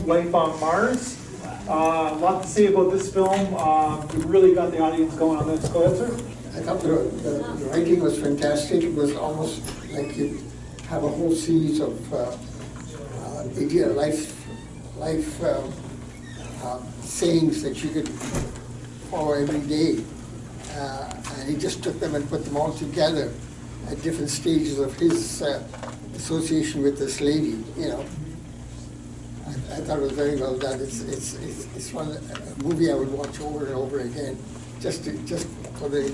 film, Life on Mars. A lot to say about this film. We really got the audience going on this. Go ahead, sir. I thought the writing was fantastic. It was almost like you have a whole series of life sayings that you could follow every day. And he just took them and put them all together at different stages of his association with this lady, you know. I thought it was very well done. It's one a movie I would watch over and over again, just for the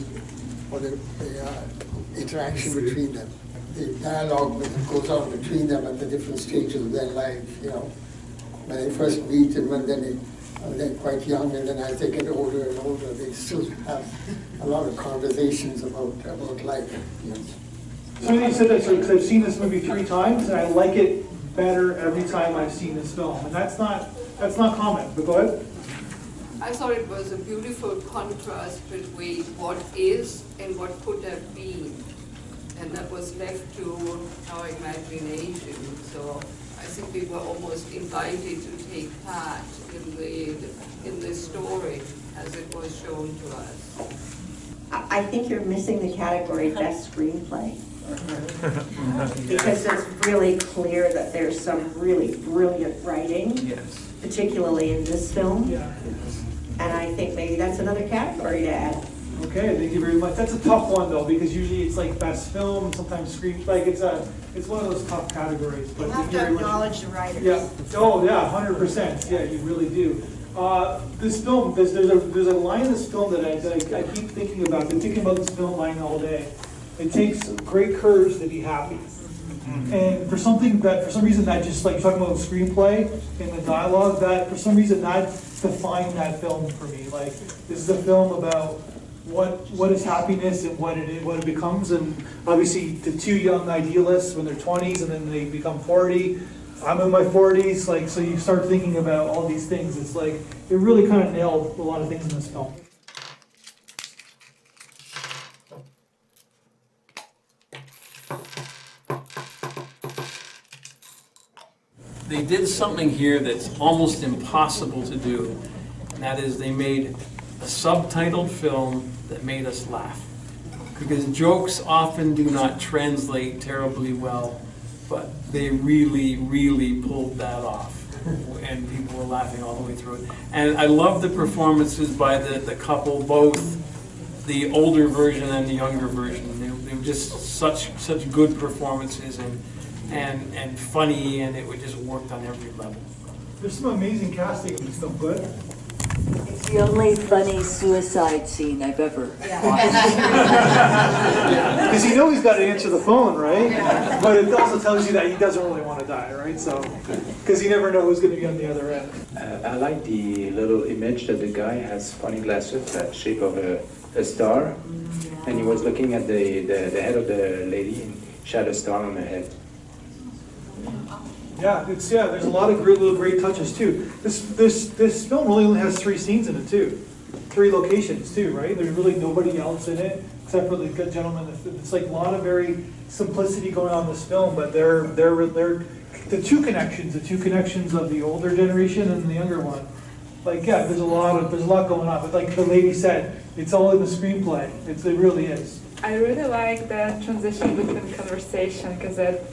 interaction between them, the dialogue that goes on between them at the different stages of their life. You know, when they first meet and when they're quite young, and then as they get older and older, they still have a lot of conversations about life. You know. So you said that because I've seen this movie 3 times and I like it better every time I've seen this film, and that's not common. But go ahead. I thought it was a beautiful contrast between what is and what could have been, and that was left to our imagination. So I think we were almost invited to take part in the story as it was shown to us. I think you're missing the category best screenplay. Because it's really clear that there's some really brilliant writing, Yes. particularly in this film. Yeah. And I think maybe that's another category to add. Okay, thank you very much. That's a tough one though, because usually it's like best film, sometimes screen. Like it's one of those tough categories. But You have to acknowledge the writers. Yeah. Oh yeah, 100%. Yeah, you really do. This film, there's a line in this film that I keep thinking about. I've been thinking about this film line all day. It takes great courage to be happy. And for some reason that just, like you're talking about the screenplay and the dialogue, that for some reason that defined that film for me. Like this is a film about what is happiness and what it becomes. And obviously the 2 young idealists when they're 20s and then they become 40. I'm in my 40s, like, so you start thinking about all these things. It's like it really kind of nailed a lot of things in this film. They did something here that's almost impossible to do, and that is they made a subtitled film that made us laugh. Because jokes often do not translate terribly well, but they really, really pulled that off. And people were laughing all the way through it. And I love the performances by the couple, both the older version and the younger version. They were just such good performances and funny, and it would just worked on every level. There's some amazing casting in this film, good. It's the only funny suicide scene I've ever watched. Because you know he's got to answer the phone, right? But it also tells you that he doesn't really want to die, right? So, because you never know who's going to be on the other end. I like the little image that the guy has funny glasses, that shape of a star, and he was looking at the head of the lady, and she had a star on her head. Yeah, there's a lot of great touches too. This film really only has 3 scenes in it too, 3 locations too, right? There's really nobody else in it except for the good gentleman. It's like a lot of very simplicity going on in this film, but they're the two connections of the older generation and the younger one. Like yeah, there's a lot going on, but like the lady said, it's all in the screenplay. It really is. I really like that transition between conversation because it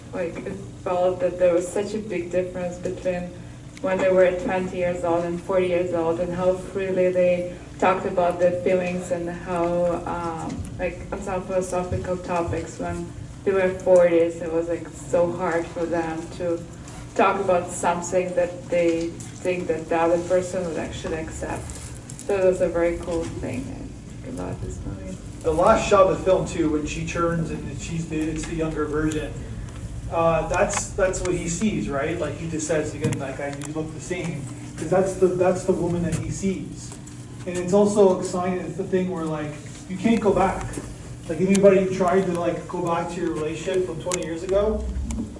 felt that there was such a big difference between when they were 20 years old and 40 years old, and how freely they talked about their feelings and how on some philosophical topics. When they were 40s, it was like so hard for them to talk about something that they think that the other person would actually accept. So it was a very cool thing about this movie. The last shot of the film too, when she turns and it's the younger version. That's what he sees, right? Like he just says again, like you look the same, because that's the woman that he sees. And it's also exciting. It's the thing where like you can't go back. Like anybody tried to like go back to your relationship from 20 years ago,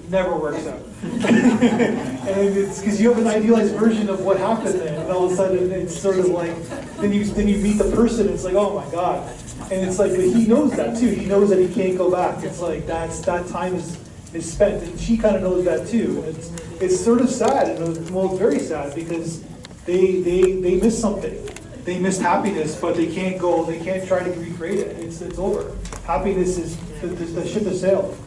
never works out. And it's because you have an idealized version of what happened then, and all of a sudden it's sort of like then you meet the person. It's like, oh my god. And it's like, but he knows that too. He knows that he can't go back. It's like that time is is spent, and she kind of knows that too. And it's sort of sad, and well, it's very sad because they miss something. They missed happiness, but they can't try to recreate it. It's over. Happiness is, the ship has sailed.